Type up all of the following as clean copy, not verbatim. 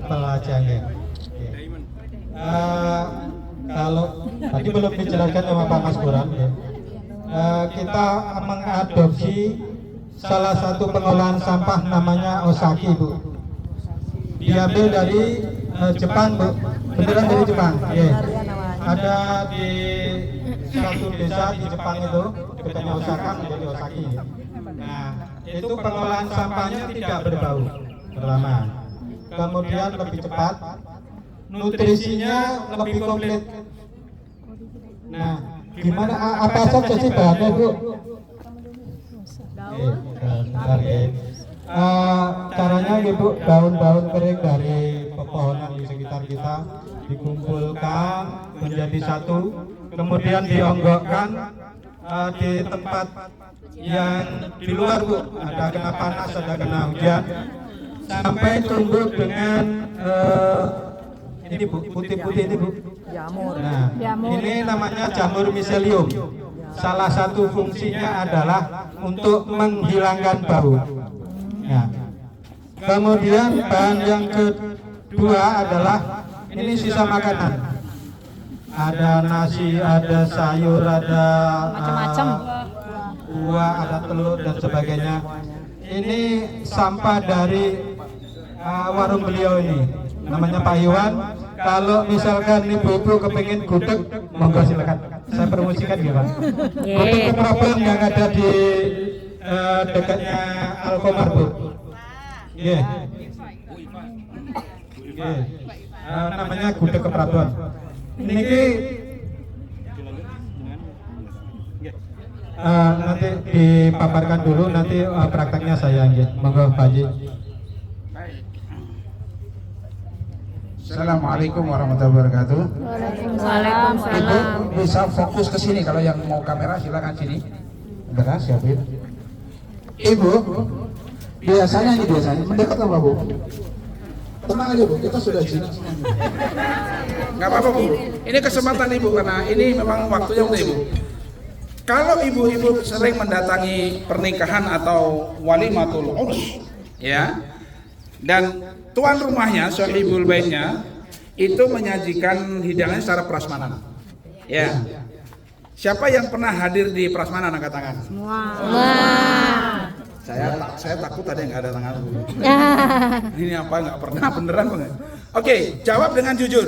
pelajangnya. Kalau tadi belum dijelaskan sama Pak Mas Burhan, ya. Kita mengadopsi salah satu pengolahan sampah namanya Osaki, Bu. Diambil dari Jepang, Bu. Beneran dari Jepang. Ya. Ada di satu desa di Jepang itu, dekatnya Osaka menjadi Osaki. Nah, itu pengolahan sampahnya tidak berbau, pertama. Kemudian lebih cepat, nutrisinya lebih komplit. Nah, gimana apa saja sih bahannya, Bu? Bentar ya. Caranya gitu, daun-daun kering dari pepohonan di sekitar kita dikumpulkan menjadi satu, kemudian dionggokkan di tempat yang di luar, Bu. Ada kena panas, ada kena hujan, sampai tumbuh dengan ini, Bu, putih-putih ini, Bu. Jamur. Nah, ini namanya jamur miselium. Salah satu fungsinya adalah untuk menghilangkan bau. Nah, kemudian bahan yang kedua adalah ini sisa makanan. Ada nasi, ada sayur, ada Macam-macam. buah, ada telur dan sebagainya. Ini sampah dari warung beliau ini, namanya Pak Iwan. Kalau misalkan ibu-ibu kepingin gudeg, monggo silakan. Saya promosikan ya, Pak. Gudeg kepraban yang ada di dekatnya Alfamart, Bu. Iya. Namanya gudeg kepraban. Ini nanti dipaparkan dulu, nanti prakteknya saya nggih. Monggo Pak Haji. Assalamualaikum warahmatullahi wabarakatuh. Waalaikumsalam. Ibu bisa fokus ke sini, kalau yang mau kamera silakan sini. Benar, siapin. Ibu, biasanya mendekat apa, Bu? Tenang aja, Bu, kita sudah di sini. Nggak apa-apa, Bu. Ini kesempatan Ibu karena ini memang waktunya untuk Ibu. Kalau ibu-ibu sering mendatangi pernikahan atau walimatul urs, ya, dan tuan rumahnya, sahibul baitnya, itu menyajikan hidangan secara prasmanan. Ya. Siapa yang pernah hadir di prasmanan angkat tangan? Semua. Saya takut ada yang nggak ada tangan. Ini apa, nggak pernah, beneran banget. Oke, jawab dengan jujur.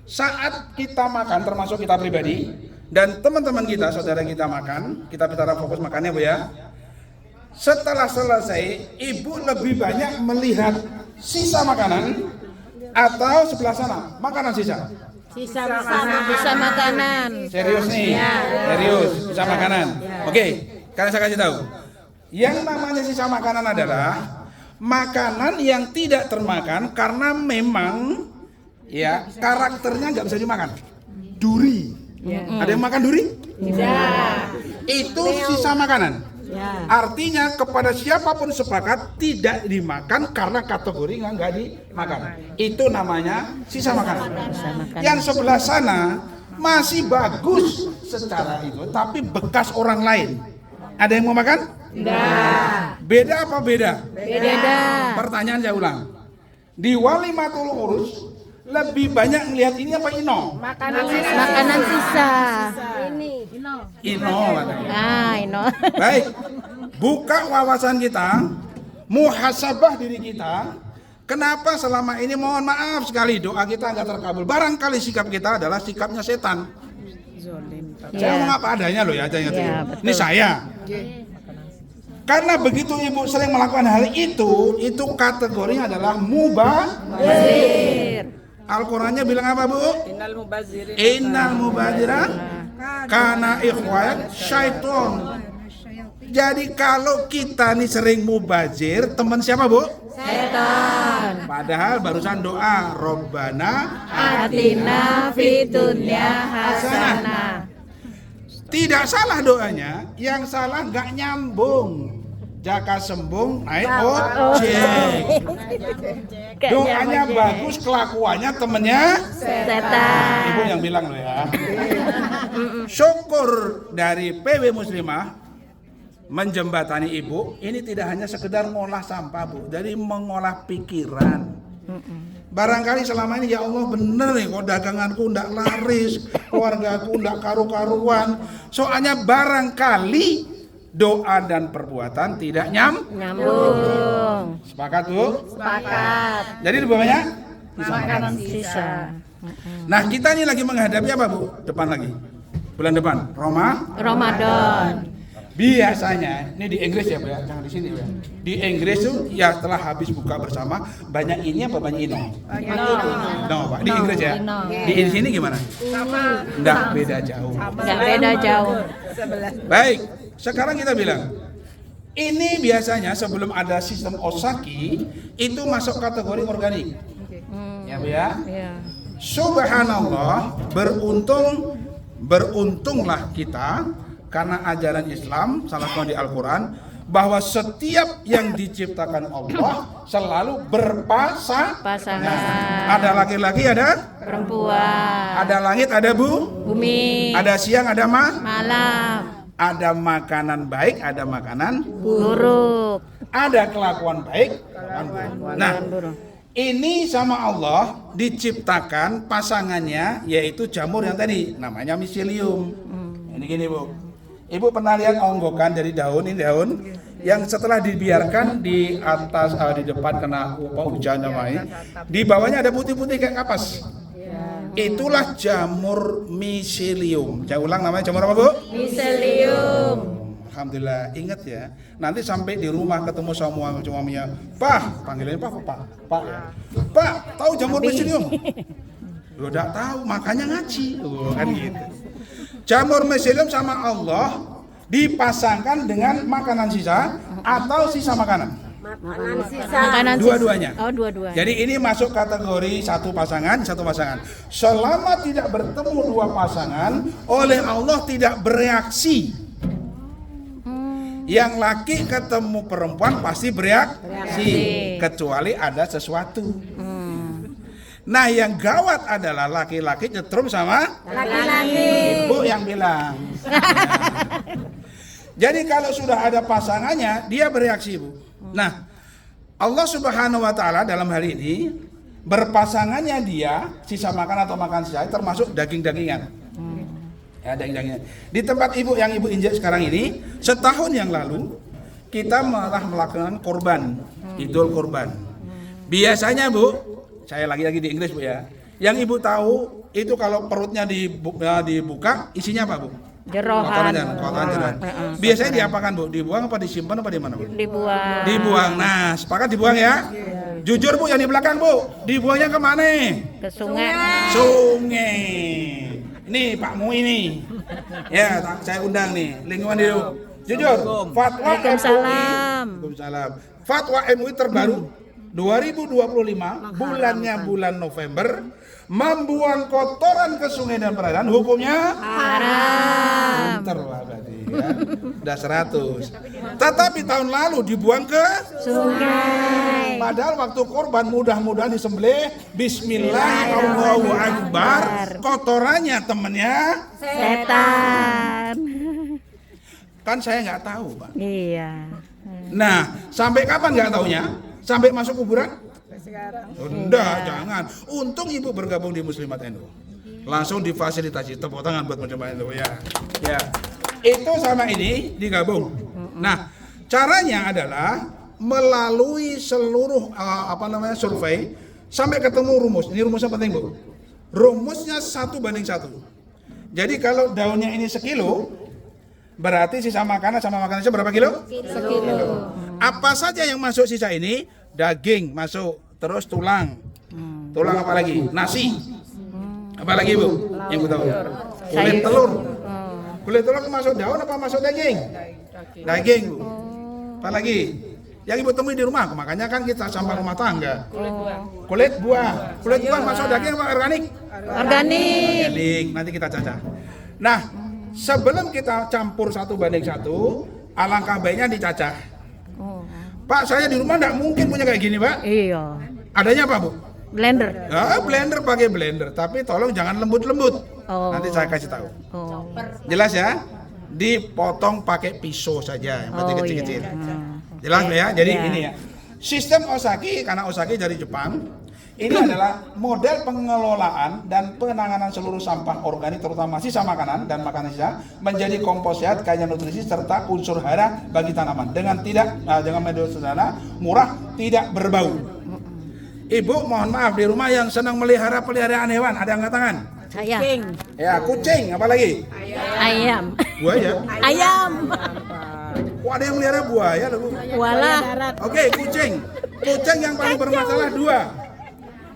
Saat kita makan, termasuk kita pribadi dan teman-teman kita, saudara kita makan, kita bicara fokus makannya, Bu ya. Setelah selesai, ibu lebih banyak melihat sisa makanan atau sebelah sana makanan sisa? Sisa makanan. Serius nih, serius sisa makanan. Oke, kalian saya kasih tahu. Yang namanya sisa makanan adalah makanan yang tidak termakan karena memang ya karakternya nggak bisa dimakan. Duri. Ada yang makan duri? Tidak. Itu sisa makanan. Artinya kepada siapapun sepakat tidak dimakan karena kategori nggak dimakan. Itu namanya sisa makanan. Yang sebelah sana masih bagus secara itu, tapi bekas orang lain. Ada yang mau makan? Tidak. Beda apa beda? Beda. Pertanyaan saya ulang. Di walimatul urus lebih banyak melihat ini apa ino? Makanan sisa. Ino. Ino. Baik, buka wawasan kita, muhasabah diri kita. Kenapa selama ini, mohon maaf sekali, doa kita nggak terkabul. Barangkali sikap kita adalah sikapnya setan. Saya ngomong apa adanya loh ya, ini saya. Karena begitu ibu sering melakukan hal itu kategorinya adalah mubazir. Al-Qurannya bilang apa, Bu? Innal mubaziran kana ikhwan syaiton. Jadi kalau kita nih sering mubazir, teman siapa, Bu? Setan. Padahal barusan doa Robbana Atina fid dunya hasanah. Tidak salah doanya, yang salah nggak nyambung. Jaka sembung naik ojek. Doanya bagus, kelakuannya temennya Setan. Ibu yang bilang loh ya. Syukur dari PW Muslimah menjembatani ibu ini tidak hanya sekedar ngolah sampah, Bu, jadi mengolah pikiran. Barangkali selama ini ya Allah bener nih kok daganganku ndak laris, keluargaku ndak karu-karuan. Soalnya barangkali doa dan perbuatan tidak Nyambung. Sepakat Bu? Sepakat. Jadi di bawahnya? Makanan sisa. Nah kita ini lagi menghadapi apa Bu? Depan lagi. Bulan depan, Ramadan. Biasanya, ini di Inggris ya Bu ya, jangan di sini Bu ya. Di Inggris tuh ya setelah habis buka bersama, banyak ini apa banyak ini? No Pak, di Inggris ya. Di sini gimana? Sama. Enggak, beda jauh. Nggak beda jauh. Baik, sekarang kita bilang ini biasanya sebelum ada sistem Osaki itu masuk kategori organik. Ya Bu ya. Iya. Subhanallah, beruntunglah kita karena ajaran Islam salah satu di Al-Quran bahwa setiap yang diciptakan Allah selalu Pasangan. Ada laki-laki, ada Perempuan. ada langit, ada Bumi. ada siang, ada Malam. ada makanan baik, ada makanan, Buruk. ada kelakuan baik, kelakuan buruk. Nah, ini sama Allah diciptakan pasangannya yaitu jamur yang tadi namanya miselium. Ini gini Bu. Ibu pernah lihat onggokan dari daun, ini daun yang setelah dibiarkan di atas di depan kena hujan namanya. Di bawahnya ada putih-putih kayak kapas. Itulah jamur miselium. Saya ulang namanya jamur apa Bu? Miselium. Alhamdulillah, ingat ya. Nanti sampai di rumah ketemu sama suaminya, Pak, panggilannya Pak ya. Pak, tahu jamur miselium? Lo enggak tahu, makanya ngaji. Kan gitu. Jamur miselium sama Allah dipasangkan dengan makanan sisa atau sisa makanan. Makanan Dua-duanya. Oh, dua-duanya. Jadi ini masuk kategori satu pasangan. Selama tidak bertemu dua pasangan, oleh Allah tidak bereaksi. Yang laki ketemu perempuan pasti bereaksi, kecuali ada sesuatu. Nah yang gawat adalah laki-laki nyetrum sama Laki-laki. ibu yang bilang. Jadi kalau sudah ada pasangannya, dia bereaksi Bu. Nah Allah Subhanahu Wa Taala dalam hal ini berpasangannya dia sisa makan atau makan sisa termasuk daging-dagingan. Ya daging-dagingan. Di tempat ibu yang ibu injak sekarang ini, setahun yang lalu kita malah melakukan korban, idul korban. Biasanya Bu. Saya lagi-lagi di Inggris Bu ya. Yang ibu tahu itu kalau perutnya dibuka isinya apa Bu? Jerohan. Kotoran. Biasanya diapakan Bu? Dibuang apa disimpan apa di mana Bu? Dibuang. Dibuang. Nah, sepakat dibuang ya? Jujur Bu yang di belakang Bu, dibuangnya kemana? Ke sungai. Sungai. Ini Pak Mu ini. Ya, saya undang nih lingkungan itu. Jujur. Fatwa Waalaikumsalam. Waalaikumsalam. Fatwa MUI terbaru 2025 bulannya bulan November membuang kotoran ke sungai dan perairan hukumnya Haram. pinter lah berarti ya. Udah 100. Tetapi tahun lalu dibuang ke Sungai. padahal waktu korban mudah-mudahan disembelih bismillah Allahu Akbar, kotorannya temennya Setan. kan saya nggak tahu Pak. Iya. Nah sampai kapan nggak taunya? Sampai masuk kuburan? Enggak, jangan. Untung ibu bergabung di Muslimat NU. Langsung difasilitasi. Tepuk tangan buat Muslimat NU ya. Ya. Itu sama ini digabung. Nah, caranya adalah melalui seluruh survei sampai ketemu rumus. Ini rumusnya penting Bu. Rumusnya 1:1. Jadi kalau daunnya ini 1 kilo, berarti sisa makanan sama makanannya berapa kilo? 1 kilo. Apa saja yang masuk sisa ini? Daging masuk, terus tulang. Tulang apa lagi? Nasi. Apa lagi Bu? Yang Bu tahu? Kulit telur. Kulit telur masuk daun apa masuk daging? Daging Bu. Apa lagi? Yang Ibu temui di rumah, makanya kan kita sampah rumah tangga. Kulit buah. Kulit buah masuk daging apa organik? Organik. Organik. Nanti kita cacah. Nah, sebelum kita campur 1:1, alangkah baiknya dicacah. Pak, saya di rumah nggak mungkin punya kayak gini Pak. Iya. Adanya apa Bu? Blender. Ya, blender pakai blender, tapi tolong jangan lembut-lembut. Oh. Nanti saya kasih tahu. Oh. Jelas ya? Dipotong pakai pisau saja, yang penting Oh, kecil-kecil. iya. Jelas ya? Jadi Iya. ini ya. Sistem Osaki, karena Osaki dari Jepang, Ini adalah model pengelolaan dan penanganan seluruh sampah organik terutama sisa makanan dan makanan sisa menjadi kompos sehat kaya nutrisi serta unsur hara bagi tanaman dengan metode sederhana, murah, tidak berbau. Ibu mohon maaf, di rumah yang senang melihara peliharaan hewan ada angkat tangan? Saya. Ya, kucing, apa lagi? Ayam. Buaya. Ayam. Oh, ada yang melihara buaya loh, Bu. Walah. Oke, kucing. Kucing yang paling bermasalah 2.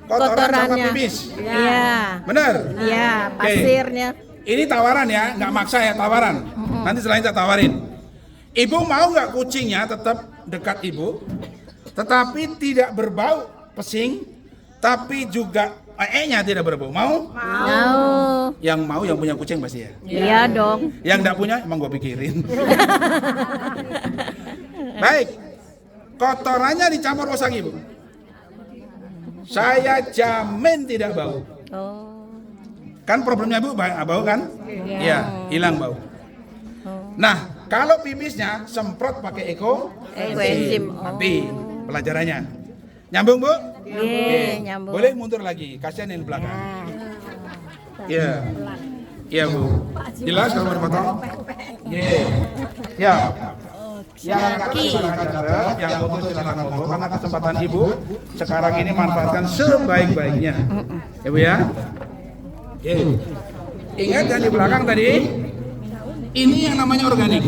Kotoran sama pipis. Iya. Benar? Iya, Oke. pasirnya. Ini tawaran ya, nggak maksa ya, tawaran. Nanti selain saya tawarin. Ibu mau nggak kucingnya tetap dekat ibu, tetapi tidak berbau pesing, tapi juga nya tidak berbau. Mau? Mau. Yang mau yang punya kucing pasti ya. Iya dong. Yang nggak punya emang gue pikirin. Baik, kotorannya dicampur osaki ibu. Saya jamin tidak bau. Oh. Kan problemnya bu bau kan? Iya, hilang bau. Nah, kalau pipisnya semprot pakai Ekoenzim. Nanti pelajarannya. Nyambung bu? Iya, nyambung. Boleh mundur lagi, kasihan yang di belakang. Iya. Iya bu. Jelas kalau berpotong? Iya. Ya. Yang putus silakan ngobrol karena kesempatan ibu sekarang ini manfaatkan sebaik-baiknya. Ya bu ya. Oke. Ingat yang di belakang tadi, ini yang namanya organik.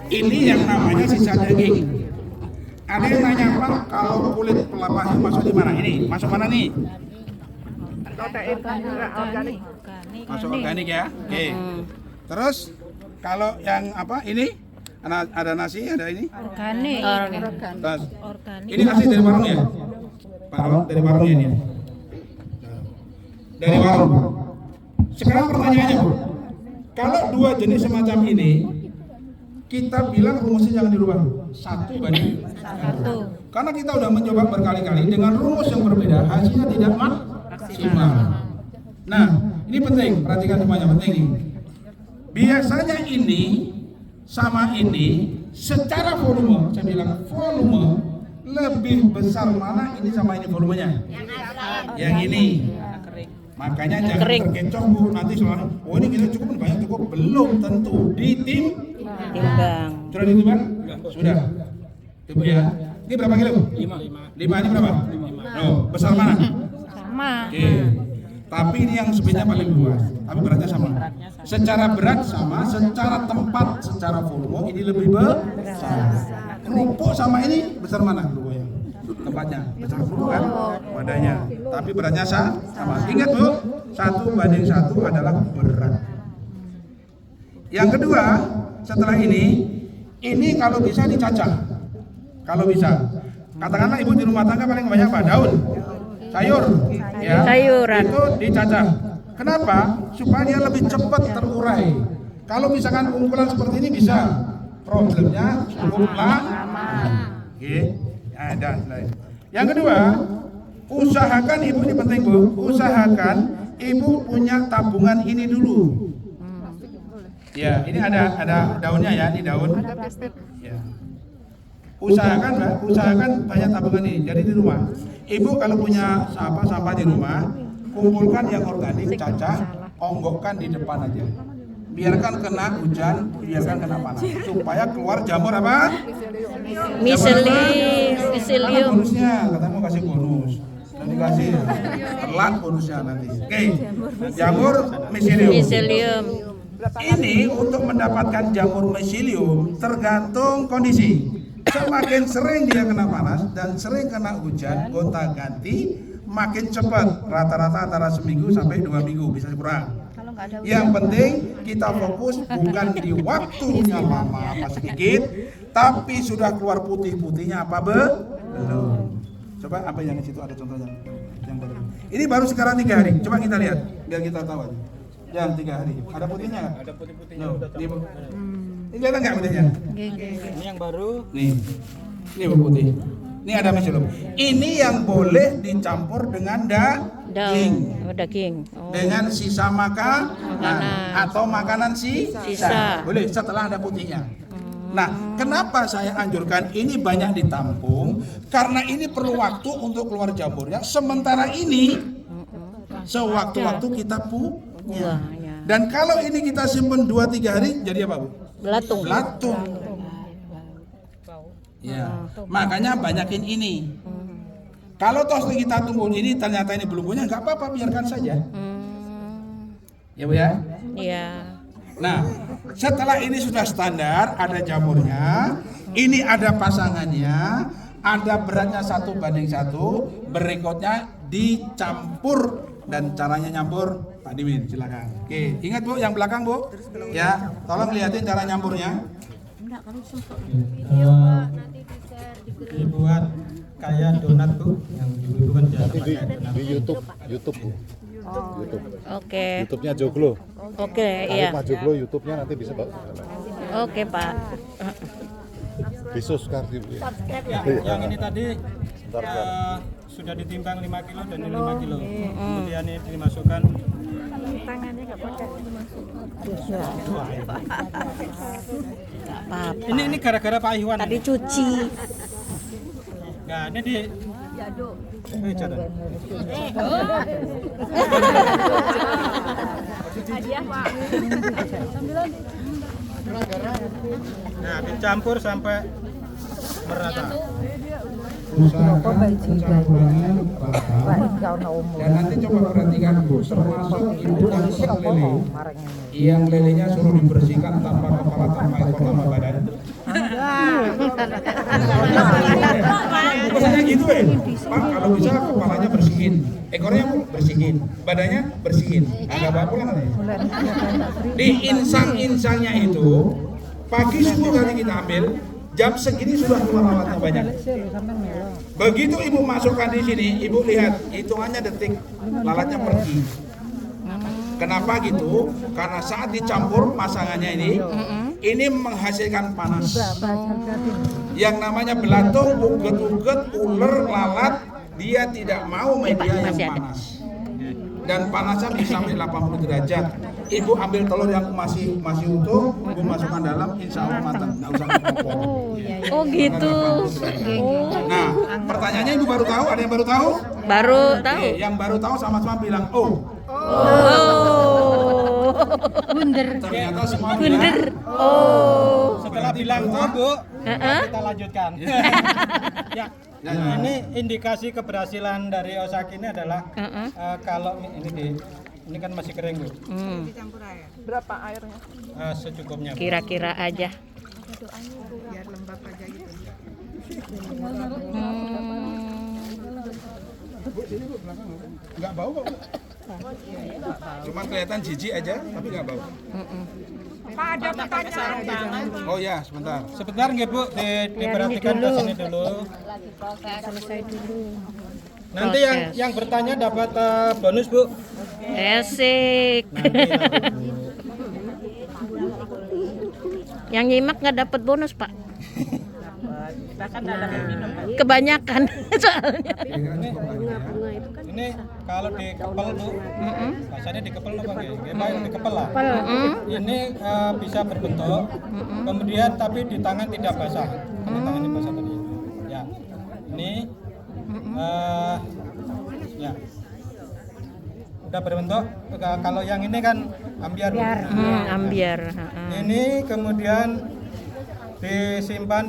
Ini yang namanya sisa daging. Ada yang nanya Pak, kalau kulit pelapahnya masuk di mana? Ini masuk mana nih? Masuk organik ya. Oke. Terus kalau yang apa ini? Ada nasi, ada ini? Organik. Terus, ini nasi dari warung ya? Dari warungnya ini. Dari warung. Sekarang pertanyaannya Bu, kalau 2 jenis semacam ini, kita bilang rumusnya jangan dirubah. 1 banding 1. Karena kita udah mencoba berkali-kali dengan rumus yang berbeda, hasilnya tidak maksimal. Nah, ini penting, perhatikan semuanya, penting ini. Biasanya ini sama ini secara volume, saya bilang volume lebih besar mana ini sama ini volumenya? Yang ini. Makanya jangan terkecoh Bu, nanti soalnya oh ini kita cukup banyak cukup, belum tentu ditimbang. Sudah ditimbang? Sudah. Coba ya. Ini berapa kilo? 5 ini berapa? 5. Oh, besar mana? Sama. Oke. Tapi ini yang speednya paling luas, tapi beratnya sama. Secara berat sama, secara tempat, secara volume ini lebih besar. Kerupuk sama ini besar mana kerupuknya? Tempatnya besar kerupuk kan? Wadahnya. Tapi beratnya sama. Ingat Bu, 1:1 adalah berat. Yang kedua, setelah ini kalau bisa dicacah. Kalau bisa. Katakanlah ibu di rumah tangga paling banyak apa? Daun. Sayur, ya, sayuran itu dicacah. Kenapa? Supaya dia lebih cepat terurai. Kalau misalkan kumpulan seperti ini bisa, problemnya cukup lama. Oke, ada. Yang kedua, usahakan ibu ini penting Bu. Usahakan ibu punya tabungan ini dulu. Ya, ini ada daunnya ya, ini daun. Ya. Usahakan banyak tabungan ini. Jadi di rumah, ibu kalau punya sampah di rumah, kumpulkan yang organik, cacah, onggokkan di depan aja. Biarkan kena hujan, biarkan kena panas, supaya keluar jamur apa? Miselium. Bonusnya, katanya mau kasih bonus. Dan dikasih telat bonusnya nanti. Oke, jamur miselium. Ini untuk mendapatkan jamur miselium tergantung kondisi. Semakin sering dia kena panas dan sering kena hujan, gonta-ganti, makin cepat. Rata-rata antara seminggu sampai 2 minggu, bisa kurang. Yang penting kita fokus bukan di waktunya lama apa sedikit, tapi sudah keluar putih-putihnya apa belum. Coba apa yang di situ ada contohnya? Yang baru. Ini baru sekarang 3 hari. Coba kita lihat biar kita tahu. Yang 3 hari. Ada putihnya nggak? Ada putih-putihnya. Ini kelihatan nggak putihnya? Ini yang baru. Nih, ini putih. Ini ada miselium. Ini yang boleh dicampur dengan daging. Oh. Dengan sisa makanan atau makanan sisa. Sisa. Boleh setelah ada putihnya. Nah, kenapa saya anjurkan ini banyak ditampung? Karena ini perlu waktu untuk keluar jamurnya. Sementara ini, sewaktu-waktu kita punya. Dan kalau ini kita simpan 2-3 hari, jadi apa, Bu? Belatung. Belatung. Ya, makanya banyakin ini. Kalau toh kita tunggu ini ternyata ini belum punya, nggak apa-apa, biarkan saja. Ya, Bu ya? Iya. Nah, setelah ini sudah standar, ada jamurnya, ini ada pasangannya, ada beratnya 1:1, berikutnya dicampur. Dan caranya nyampur, Pak Dimin, silakan. Oke, ingat Bu, yang belakang Bu, ya, tolong lihatin cara nyampurnya. Dibuat kayak donat Bu, yang ibu-ibu kan biasa pakai donat. Di YouTube Bu. Oke. YouTube-nya Joglo. Oke, iya. Pak Joglo YouTube-nya nanti bisa Pak. Oke, Pak. Besok sekarang Bu. Yang ini tadi Bentar, bentar. sudah ditimbang 5 kilo dan ini 5 kilo. Kemudian ini dimasukkan. Tangannya nggak pakai apa-apa. Ini gara-gara Pak Iwan. Tadi cuci. Nah, ini di jangan. Nah, dicampur sampai merata. Dan nanti coba perhatikan Bu, termasuk ibu yang lelenya suruh dibersihkan tanpa kepala, tanpa ekor, tanpa badan. Biasanya gitu Pak, kalau bisa kepalanya bersihin, ekornya bersihin, badannya bersihin, agak bawa pulang nih. Di insang-insangnya itu, pagi subuh kali kita ambil, jam segini sudah keluar lalatnya banyak. Begitu ibu masukkan di sini, ibu lihat hitungannya detik, lalatnya pergi. Kenapa gitu? Karena saat dicampur pasangannya ini menghasilkan panas. Yang namanya belatung, uget-uget, ular, lalat, dia tidak mau media yang panas. Dan panasnya bisa sampai 80 derajat. Ibu ambil telur yang masih utuh, ibu masukkan dalam, insya Allah matang, nggak usah dipotong. Oh gitu. Nah, pertanyaannya ibu baru tahu? Ada yang baru tahu? Baru tahu. Oke, yang baru tahu sama-sama bilang oh. Oh. Bunder. Ternyata semua Bunder. bilang Oh. Setelah bilang oh Bu, kita lanjutkan. Ya, ini indikasi keberhasilan dari Osaki ini adalah kalau ini kan masih kering Bu. Berapa airnya? Secukupnya. Bu. Kira-kira aja. Biar lembab aja gitu. nggak bau kok. Cuma kelihatan jijik aja, tapi nggak bau. Pak, ada pertanyaan. Oh ya, sebentar. Sebentar nggih Bu, diperhatikan ke sini dulu. Selesai dulu. Nanti yang bertanya dapat bonus Bu. Asik. Nanti dapat, Bu. Yang nyimak nggak dapat bonus Pak. Kebanyakan soalnya. Ini kalau dikepel Bu, biasanya dikepel apa nggih? Nggih, dikepel lah. Ini bisa berbentuk, kemudian tapi di tangan tidak basah. Ini tangannya basah tadi. Ya, ini ya udah berbentuk. Kalau yang ini kan ambiar. Bu. Ambiar. Ini kemudian disimpan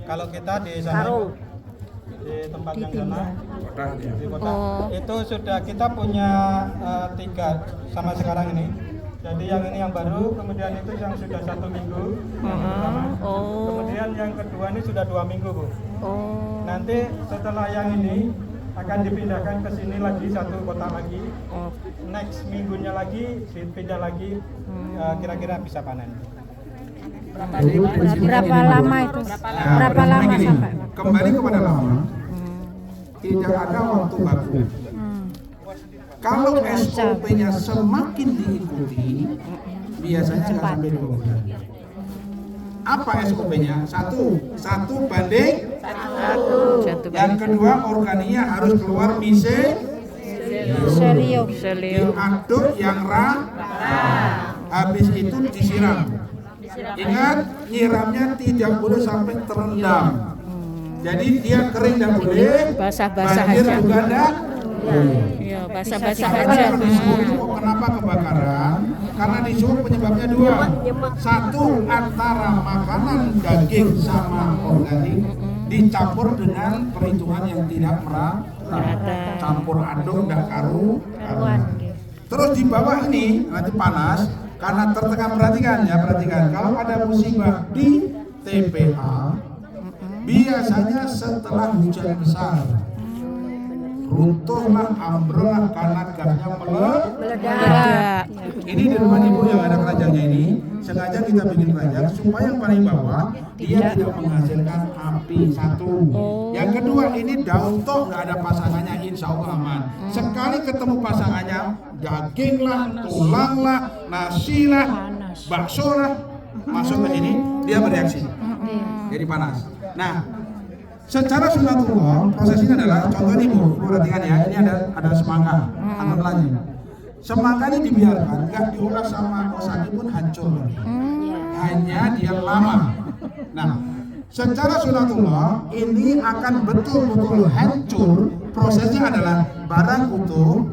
kalau kita di sana di tempat yang sana di kota itu sudah kita punya 3 sama sekarang ini. Jadi yang ini yang baru, kemudian itu yang sudah 1 minggu, yang pertama. Kemudian yang kedua ini sudah 2 minggu Bu. Nanti setelah yang ini akan dipindahkan ke sini lagi 1 kotak lagi. Next minggunya lagi dipindah lagi, kira-kira bisa panen. Berapa lama itu? Berapa lama sampai? Kembali kepada lama, tidak ada waktu baku. Kalau SOP-nya semakin diikuti, biasanya nggak sampai 2 bulan. Apa SOP-nya? 1 banding 1. Yang kedua, organinya harus keluar Miselium. diaduk yang habis itu disiram Ingat, nyiramnya tidak boleh sampai terendam. Jadi dia kering dan boleh, Basah-basah banjir aja. juga enggak. Iya, basah-basah Karena aja. kalau di suhu itu kok kenapa kebakaran? Karena di suhu penyebabnya dua. Satu, antara makanan daging sama organik dicampur dengan perhitungan yang tidak merata, campur aduk dan karuan. Terus di bawah ini nanti panas karena tertekan. Perhatikan kalau ada musibah di TPA biasanya setelah hujan besar runtuhlah, ambrollah karena gasnya Meledak. ini di rumah ibu yang ada keranjangnya ini sengaja kita bikin keranjang supaya yang paling bawah dia tidak menghasilkan api. Satu. Yang kedua, ini daun toh nggak ada pasangannya, insya Allah aman. Sekali ketemu pasangannya, daging lah, tulang lah, nasi lah, bakso lah, masuk ke sini dia bereaksi, jadi panas. Nah, secara sunatullah proses ini adalah contoh ini bu, perhatikan ya, ini ada semangka, anggaplah ini. Semangka ini dibiarkan, nggak diolah sama osaki pun hancur lagi. Hanya dia lama. Nah, secara sunatullah ini akan betul-betul hancur. Prosesnya adalah barang utuh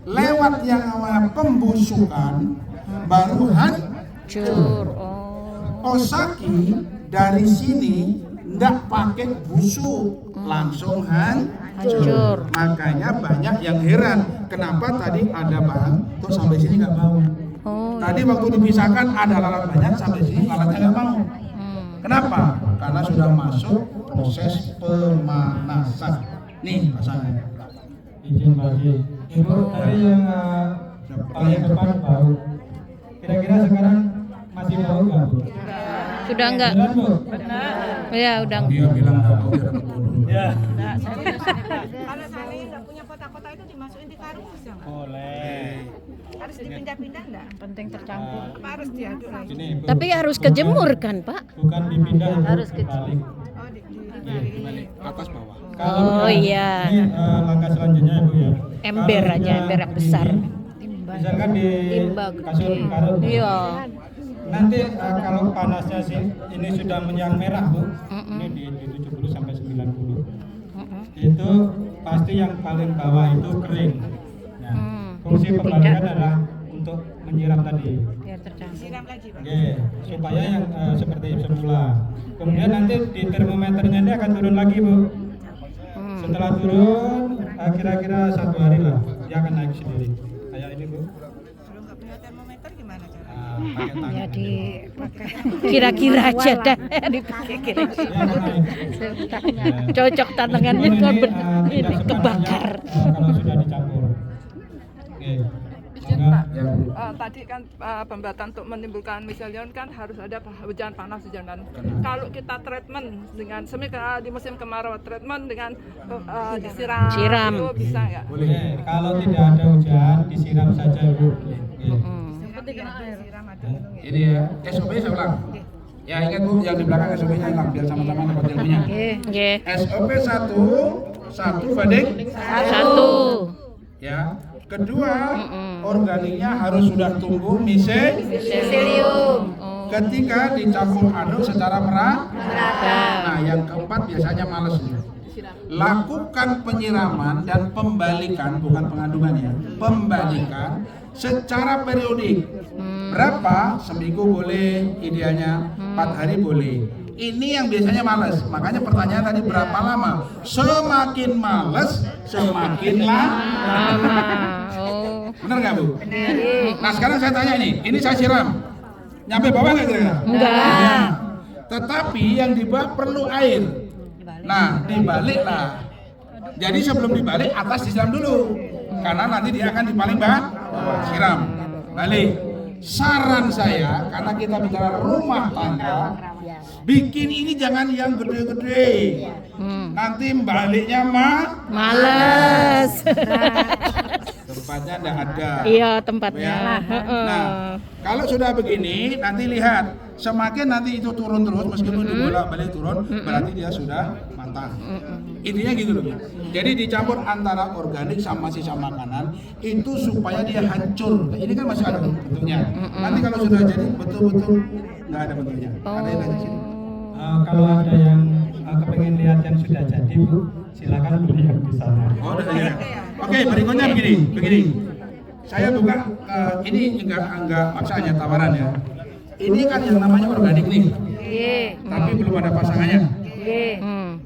lewat yang namanya pembusukan baru hancur. Osaki dari sini nggak pakai busuk, langsung hancur. Makanya banyak yang heran, kenapa tadi ada barang kok sampai sini nggak mau. Tadi waktu dipisahkan ada lalat banyak, sampai sini lalatnya nggak mau. Kenapa? Karena sudah masuk proses pemanasan. Nih pasangan. Izin bagi ibu tadi yang paling depan bau. Kira-kira sekarang masih bau nggak bu? Sudah enggak? Benar bu? Ya, udah. Dia bilang nggak mau, dia dapat bodoh. Ya. Kalau seandainya nggak punya kotak-kotak itu dimasukin di karung bisa nggak? Boleh. Harus dipindah-pindah nggak? Penting tercampur. Apa harus diaduk lagi? Ini bu. Tapi harus kejemur kan, Pak? Bukan dipindah, harus kebalik. Oh, dibalik. Atas bawah. Oh, iya. Ini langkah selanjutnya bu ya. Ember Kalau aja, sudah ember yang besar. Misalkan di kasur karung. Iya. Nanti kalau panasnya sih ini sudah yang merah bu. Ini di 70 sampai 90. Itu pasti yang paling bawah itu kering. Nah, fungsi pembalikan adalah untuk menyiram tadi. Siram lagi Pak. Oke, supaya yang seperti semula. Kemudian nanti di termometernya ini akan turun lagi bu. Setelah turun kira-kira 1 hari lah, dia akan naik sendiri. Kayak ini bu. Kalau nggak punya termometer gimana cara? Pakai tangan. Ya dipakai. Kira-kira aja dah. Dipakai kira-kira. Dia akan naik. Cocok tantangannya Ini, kan tidak ini sepadan kebakar. yang, kalau sudah dicampur. Oke. Monggo. Tadi kan pembuatan untuk menimbulkan miselion kan harus ada hujan panas. Kalau kita treatment dengan di musim kemarau treatment dengan disiram, Siram. itu bisa nggak? Boleh. Kalau tidak ada hujan, disiram saja bu. Oke. Siram atau minum ya? Ini ya, SOP saya ulang. Ya ingat bu, yang di belakang SOP-nya hilang biar sama-sama dapat ilmunya. Oke. SOP satu banding Satu. ya. Kedua, organiknya harus sudah tumbuh miselium. Ketika dicampur aduk secara merata. Nah, yang keempat biasanya males. Lakukan penyiraman dan pembalikan, bukan pengandungan ya, pembalikan secara periodik. Berapa? Seminggu boleh, idealnya 4 hari boleh. Ini yang biasanya males. Makanya pertanyaan tadi berapa lama? Semakin males, semakin lama. Oh. Benar nggak bu? Nah sekarang saya tanya ini saya siram. Nyampe bawah nggak kira-kira? Enggak. Nah, tetapi yang di bawah perlu air. Nah dibalik lah. Jadi sebelum dibalik atas disiram dulu. Karena nanti dia akan dipaling bawah. Siram. Balik. Saran saya, karena kita bicara rumah tangga, bikin ini jangan yang gede-gede. Nanti baliknya Males. tempatnya enggak ada. Iya tempatnya. Ya. Heeh. Nah, Kalau sudah begini, nanti lihat, semakin nanti itu turun terus, meskipun dibolak-balik turun, berarti dia sudah matang. Intinya gitu loh. Jadi dicampur antara organik sama sisa makanan itu supaya dia hancur. Ini kan masih ada bentuknya. Nanti kalau sudah jadi betul-betul nggak ada bentuknya. Ada yang dari sini. Kalau ada yang kepengen lihat yang sudah jadi Bu, silakan beli yang di sana. Oh, udah ya. Oke, berikutnya begini. Saya buka ini enggak maksanya tawaran ya. Ini kan yang namanya organik nih. Tapi belum ada pasangannya.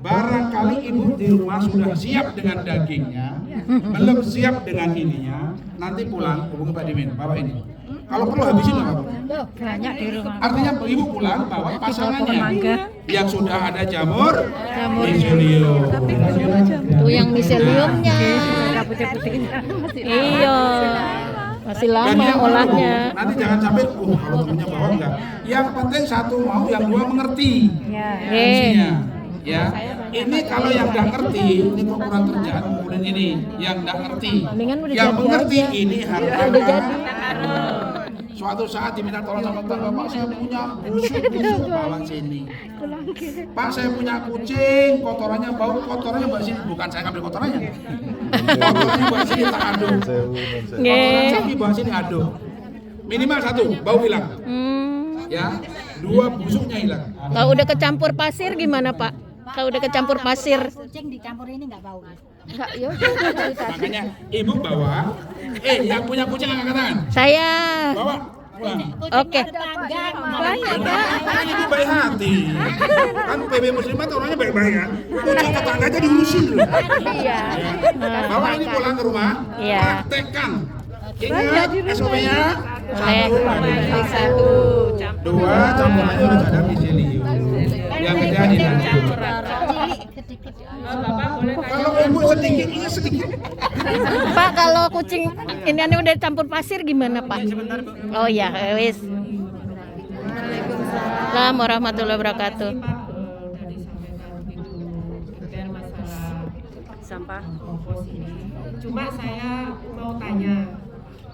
Barangkali ibu di rumah sudah siap dengan dagingnya, belum siap dengan ininya, nanti pulang hubungi Pak Dimin, bawa ini. Kalau perlu habisin nggak apa-apa. Banyak di rumah. Artinya ibu pulang bawa pasangannya yang sudah ada jamur, miselium. Tuh yang miseliumnya. Iya. Masih Dan lama yang olahnya. perlu, nanti jangan sampai, kalau temennya bawa enggak. Yang penting satu mau, yang dua mengerti. Fungsinya. Ya, ini kalau yang nggak ngerti, ini kok kurang kerjaan ngumpulin ini. Yang nggak ngerti, Mendingan udah yang jadi mengerti aja. ini harus Udah jadi. Suatu saat diminta tolong sama tetangga, Pak saya punya busuk bawa sini. Pak saya punya kucing, kotorannya bau, kotorannya bawa sini. Bukan saya ngambil kotorannya. Kotorannya bawa sini tak aduk. Kotoran sapi bawa sini aduk. Minimal satu, bau hilang. Ya, dua busuknya hilang. Kalau udah kecampur pasir gimana Pak? Kalau udah kecampur pasir. Kucing dicampur ini nggak bau. Enggak, ya. Makanya ibu bawa, yang punya kucing angkat tangan. Saya. Bawa, pulang. Oke. Banyak. Kan ibu baik hati. Kan PB Muslimat orangnya baik-baik kan. Kucing tetangga aja diurusin loh. Iya. Bawa ini pulang ke rumah, Iya. praktekkan. Ingat SOP-nya. Satu. Dua, campurannya udah ada miselium. Yang ketiga ini. Kalau ibu sedikit, ini sedikit. Pak, kalau kucing ini udah campur pasir gimana Pak? Oh ya, wis. Assalamualaikum warahmatullahi wabarakatuh. Sampah kompos ini. Cuma saya mau tanya,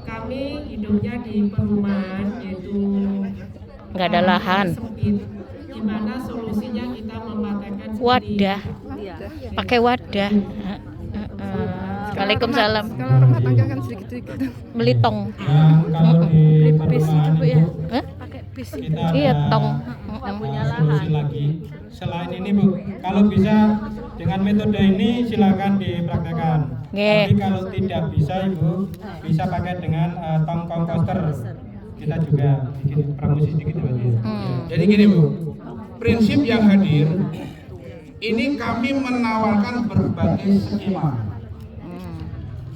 kami hidupnya di perumahan yaitu Nggak ada lahan. sempit. Gimana solusinya kita mematangkan Wadah. Pakai wadah. Waalaikumsalam. Kalau rumah tangga kan sedikit-sedikit. Beli tong. Kalau di perumahan itu Hah? kita Iya, ada tong. solusi lagi. Selain ini Bu, kalau bisa dengan metode ini silakan dipraktekkan. Nggih. Tapi kalau tidak bisa Ibu, bisa pakai dengan tong komposter. Kita juga bikin promosi sedikit ya, Bu. Jadi gini Bu, prinsip yang hadir, ini kami menawarkan berbagai skema.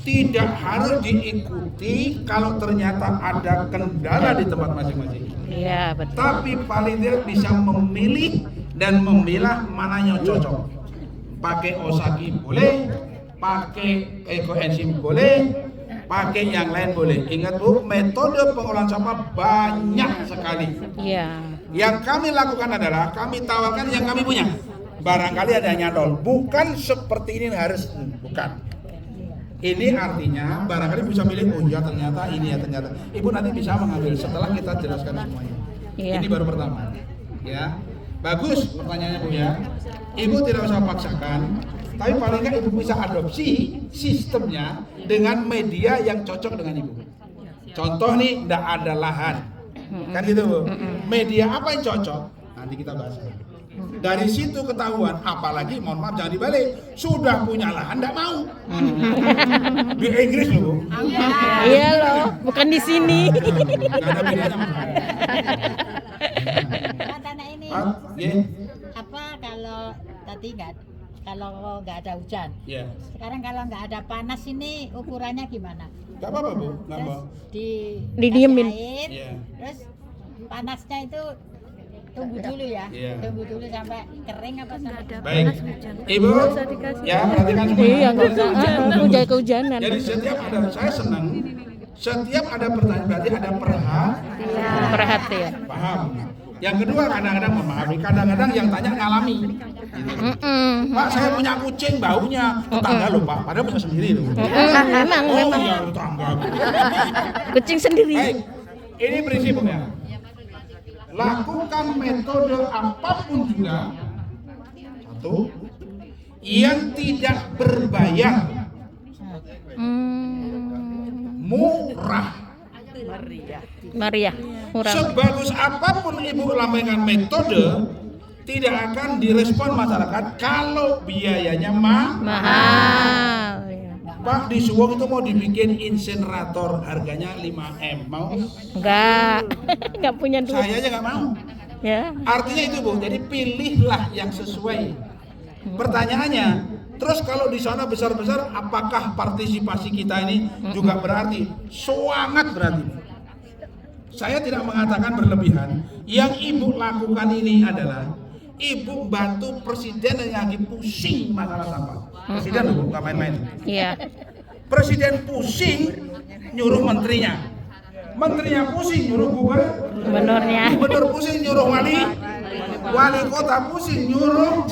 Tidak harus diikuti kalau ternyata ada kendala di tempat masing-masing. Iya, betul. Tapi paling tidak bisa memilih dan memilah mana yang cocok. Pakai Osaki boleh, pakai ekoenzim boleh, pakai yang lain boleh. Ingat Bu, metode pengolahan sampah banyak sekali. Iya. Yang kami lakukan adalah kami tawarkan yang kami punya. Barangkali ada yang nyantol. Bukan seperti ini harus, bukan. Ini artinya barangkali bisa milih, oh ya ternyata ini ya ternyata. Ibu nanti bisa mengambil setelah kita jelaskan semuanya. Iya. Ini baru pertama. Ya, bagus pertanyaannya Bu ya. Ibu tidak usah paksakan, tapi paling nggak Ibu bisa adopsi sistemnya dengan media yang cocok dengan Ibu. Contoh nih, tidak ada lahan, kan gitu Bu. Media apa yang cocok? Nanti kita bahas. Dari situ ketahuan, apalagi mohon maaf jangan dibalik, sudah punya lahan tidak mau. Di Inggris loh. Iya loh, bukan di sini. Nggak ada bedanya. Tanah ini Ya, apa kalau tadi kalau nggak ada hujan. ya. Sekarang kalau nggak ada panas ini ukurannya gimana? Nggak apa-apa Bu, nggak Terus mau. Didiemin. kasih air, Iya. terus panasnya itu tunggu dulu ya. Iya. Tunggu dulu sampai kering apa sampai Baik, Ibu, ya perhatikan semua. Iya, nggak usah. Hujan kehujanan. Jadi setiap ada, saya senang. Setiap ada pertanyaan berarti ada Perhatian. paham. Yang kedua kadang-kadang memahami, kadang-kadang yang tanya ngalami. Gitu. Pak saya punya kucing baunya tetangga loh Pak, padahal punya sendiri loh. Memang. Oh iya tetangga. Kucing sendiri. Baik, Ini prinsipnya. Lakukan metode apapun juga, satu, yang tidak berbayar, murah. Meriah, murah. Sebagus apapun ibu lambaikan metode, tidak akan direspon masyarakat kalau biayanya Mahal. Ya. Pak, di Suwong itu mau dibikin insinerator, harganya 5M, mau? Enggak punya duit. Saya aja nggak mau. Ya. Artinya itu Bu, jadi pilihlah yang sesuai. Pertanyaannya, terus kalau di sana besar-besar, apakah partisipasi kita ini juga berarti? Sangat berarti. Saya tidak mengatakan berlebihan. Yang ibu lakukan ini adalah ibu bantu presiden yang lagi pusing masalah sampah. Presiden loh, nggak main-main. Iya. Presiden pusing nyuruh menterinya. Menterinya pusing nyuruh Gubernurnya. gubernur pusing nyuruh wali kota pusing nyuruh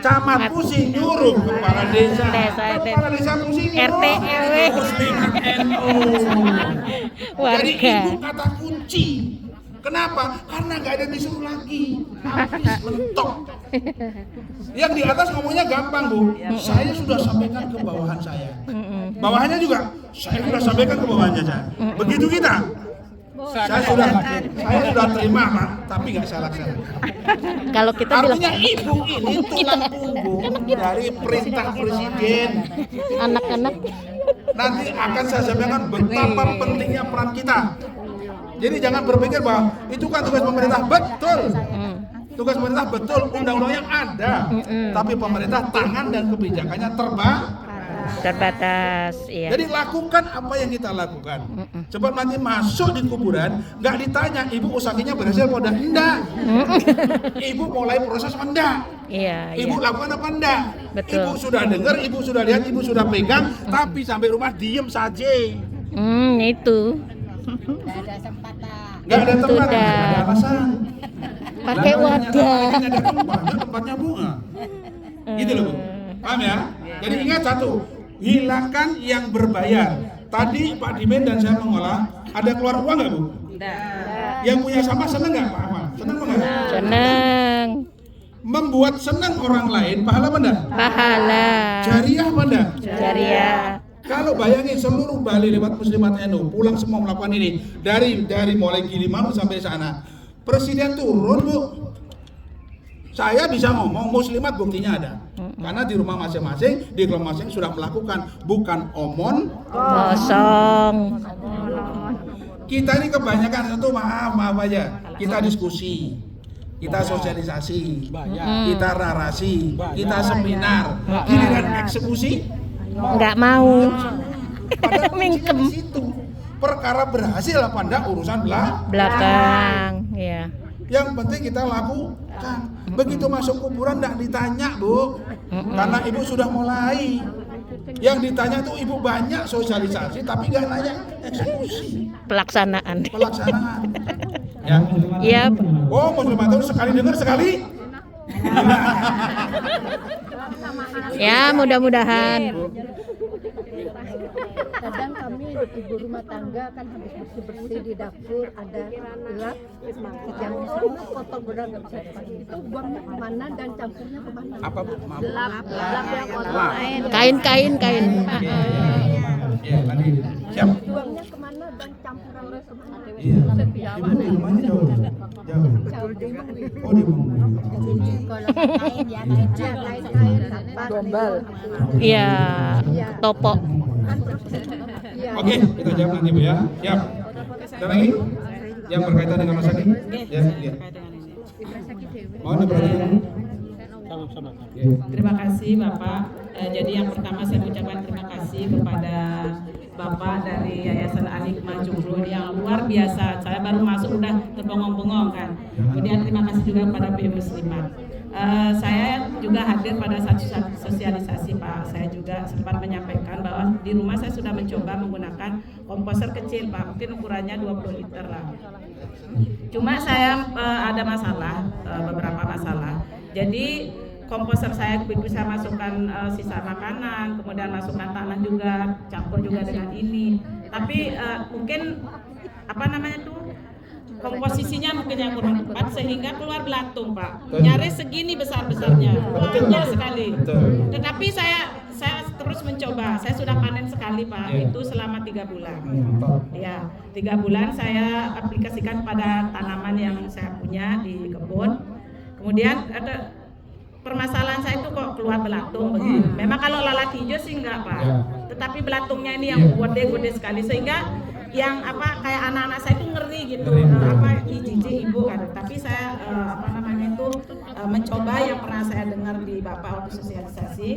camat pusing nyuruh kepala desa pusing RT RW muslimat NU. Jadi ibu kata kunci. Kenapa? Karena nggak ada yang disuruh lagi, habis mentok. Yang di atas ngomongnya gampang Bu, saya sudah sampaikan ke bawahan saya, bawahannya juga saya sudah sampaikan ke bawahannya saya. Begitu kita, saya sudah terima Pak, tapi nggak saya laksanakan. Kalau kita Artinya bilang ibu ini tulang punggung dari perintah presiden. anak-anak Nanti akan saya sampaikan betapa pentingnya peran kita. Jadi jangan berpikir bahwa itu kan tugas pemerintah, betul. Tugas pemerintah betul, undang-undangnya ada. Tapi pemerintah tangan dan kebijakannya terbatas. Iya. Jadi lakukan apa yang kita lakukan. Cepat nanti masuk di kuburan, nggak ditanya ibu usakinya berhasil apa enggak. Ibu mulai proses enggak. Iya. Ibu lakukan apa enggak? Betul. Ibu sudah dengar, ibu sudah lihat, ibu sudah pegang, tapi sampai rumah diem saja. Itu. Nggak ada kesempatan. Nggak ada tempat, Sudah. nggak ada alasan. Pakai wadah. Ada tempatnya bunga. Gitu loh Bu. Paham ya? Jadi ingat satu, hilangkan yang berbayar. Tadi Pak Dimen dan saya mengolah, ada keluar uang nggak Bu? Yang punya sampah seneng nggak Pak Ahmad? Seneng nggak? Senang. Membuat senang orang lain, pahala apa enggak? Pahala. Jariah apa enggak? Jariah. Kalau bayangin seluruh Bali lewat muslimat NU pulang semua melakukan ini dari mulai Gilimanuk sampai sana, presiden turun Bu. Saya bisa ngomong muslimat buktinya ada, karena di rumah masing-masing, di kelompok masing sudah melakukan, bukan omon Kosong. Kita ini kebanyakan itu maaf aja, kita diskusi, kita sosialisasi, kita narasi, kita seminar, giliran eksekusi. Nggak mau. Padahal Mingkem. di situ perkara berhasil apa enggak urusan Belakang. Iya. yang penting kita lakukan. Begitu masuk kuburan enggak ditanya Bu, karena ibu sudah mulai. Yang ditanya tuh ibu banyak sosialisasi tapi nggak nanya eksekusi Pelaksanaan. ya. Iya. Oh muslimat itu sekali dengar sekali. Ya, mudah-mudahan. Kadang kami ibu rumah tangga kan habis bersih-bersih di dapur, ada ulat yang sama kotor benar nggak bisa dipakai. Itu buangnya kemana dan campurnya kemana? Apa Bu? Maaf. Lap yang kotor. Kain. Ya, tadi. Siap. Buangnya kemana dan campurannya kemana? Iya. Ibu di rumahnya jauh. Oh di rumah. Kalau kain ya kain sampah. Gombal. Iya. Topo. Oke, kita jawab nanti Bu ya. Siap. Ada lagi? Yang berkaitan dengan masalah ini? Ya. Mohon diperhatikan. Terima kasih Bapak. Jadi yang pertama saya ucapkan terima kasih kepada Bapak dari Yayasan Al-Hikmah Joglo yang luar biasa. Saya baru masuk udah terbengong-bengong kan. Kemudian terima kasih juga kepada BM Muslimat. Saya juga hadir pada satu sosialisasi Pak. Saya juga sempat menyampaikan bahwa di rumah saya sudah mencoba menggunakan komposter kecil Pak. Mungkin ukurannya 20 liter lah. Cuma saya ada masalah, beberapa masalah. Jadi komposter saya bisa masukkan sisa makanan, kemudian masukkan tanah juga, campur juga dengan ini. Tapi mungkin apa namanya tuh komposisinya mungkin yang kurang tepat sehingga keluar belatung, Pak. Nyaris segini besar-besarnya, banyak sekali. Tetapi saya terus mencoba. Saya sudah panen sekali, Pak. Itu selama 3 bulan. Ya, 3 bulan saya aplikasikan pada tanaman yang saya punya di kebun. Kemudian ada permasalahan saya itu kok keluar belatung begitu. Memang kalau lalat hijau sih enggak, Pak. Tetapi belatungnya ini yang gede-gede sekali sehingga yang apa kayak anak-anak saya itu ngeri gitu, apa jijik ibu kan. Tapi saya apa namanya itu mencoba yang pernah saya dengar di Bapak waktu sosialisasi.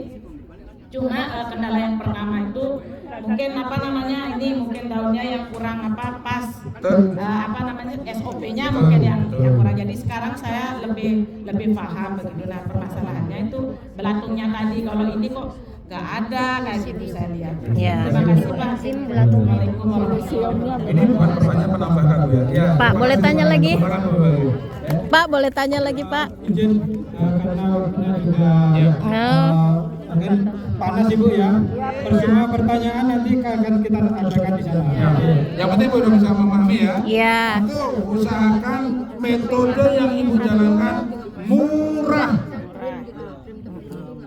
Cuma kendala yang pertama itu mungkin apa namanya ini mungkin daunnya yang kurang apa pas apa namanya SOP-nya mungkin yang kurang. Jadi sekarang saya lebih paham begitu. Nah permasalahannya itu belatungnya tadi, kalau ini kok nggak ada kayak gitu saya lihat. Ya. Terima kasih Pak. Assalamualaikum warahmatullahi wabarakatuh. Ini bukan pertanyaan penambahan Bu ya. Pak, boleh tanya lagi? Pak, boleh tanya lagi, Pak? Izin karena waktunya juga mungkin panas Ibu ya. Semua pertanyaan nanti akan kita adakan di sana. Yang penting Bu udah bisa memahami ya. Iya. Itu usahakan metode yang Ibu jalankan murah.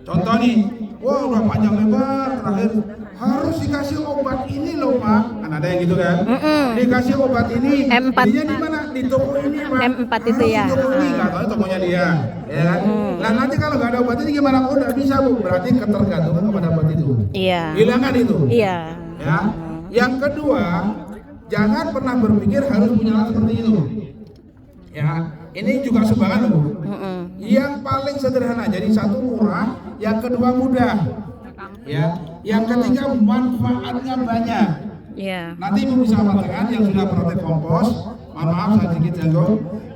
Contoh nih, wah udah panjang lebar, terakhir harus dikasih obat ini loh Pak. Kan ada yang gitu kan? Dikasih obat ini. M4. Belinya di mana? Di toko ini Pak. M4 itu ya. Di toko ini, nggak tahu tokonya dia. Ya kan? Nah nanti kalau nggak ada obat ini gimana? Oh nggak bisa Bu. Berarti ketergantungan kepada obat itu. Iya. Hilangkan itu. Iya. Ya. Yang kedua, jangan pernah berpikir harus punya alat seperti itu. Ya, ini juga sumbangan Bu. Yang paling sederhana, jadi satu murah, yang kedua mudah. Ya, yang ketiga manfaatnya banyak. Iya. Nanti Ibu bisa mengatakan yang sudah praktek kompos, mohon maaf saya sedikit jago.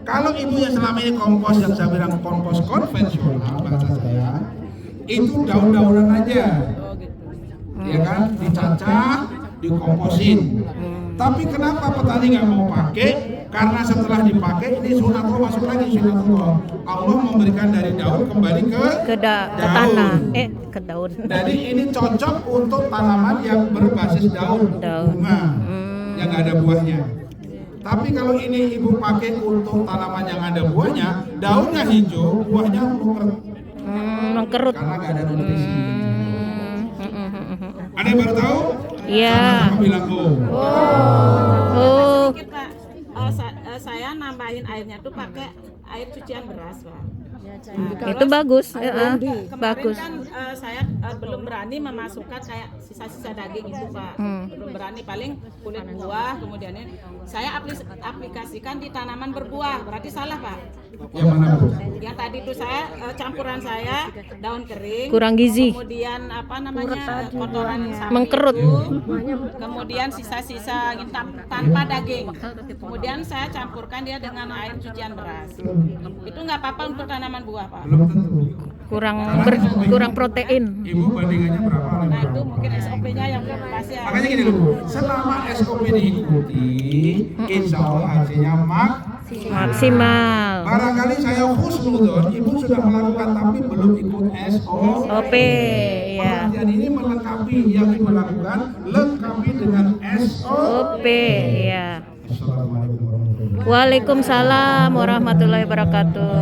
Kalau Ibu yang selama ini kompos yang saya bilang kompos konvensional bahasa saya, itu daun-daunan aja. Ya kan, dicacah, dikomposin. Tapi kenapa petani nggak mau pakai? Karena setelah dipakai ini sunatullah masuk lagi sunatullah. Allah memberikan dari daun kembali ke tanah. Ke daun. Jadi ini cocok untuk tanaman yang berbasis daun. Bunga yang nggak ada buahnya. Tapi kalau ini Ibu pakai untuk tanaman yang ada buahnya, daunnya hijau, buahnya mengkerut. Karena nggak ada nutrisi. Ada yang baru tahu? Iya. Sama-sama bilang Oh. Sedikit Pak, saya nambahin airnya tuh pakai air cucian beras Pak. Itu bagus. Kemarin Bagus. kan saya belum berani memasukkan kayak sisa-sisa daging itu Pak. Belum berani, paling kulit buah kemudian saya aplikasikan di tanaman berbuah. Berarti salah Pak? Yang mana Bu? Yang tadi itu saya campuran saya daun kering, Kurang gizi. kemudian apa namanya kotoran sapi Mengkerut. itu, kemudian sisa-sisa tanpa daging, kemudian saya campurkan dia dengan air cucian beras. Itu nggak apa-apa untuk tanaman buah Pak. Belum tentu. Kurang protein. Ibu bandingannya berapa? Nah itu mungkin SOP-nya yang pas ya. Makanya gini loh Bu, selama SOP diikuti, insya Allah hasilnya Maksimal. Barangkali saya husnudon, Ibu sudah melakukan tapi belum ikut SOP. Ya. Pengajian ini melengkapi yang Ibu lakukan, lengkapi dengan SOP. Ya. Assalamualaikum warahmatullahi wabarakatuh. Waalaikumsalam warahmatullahi wabarakatuh.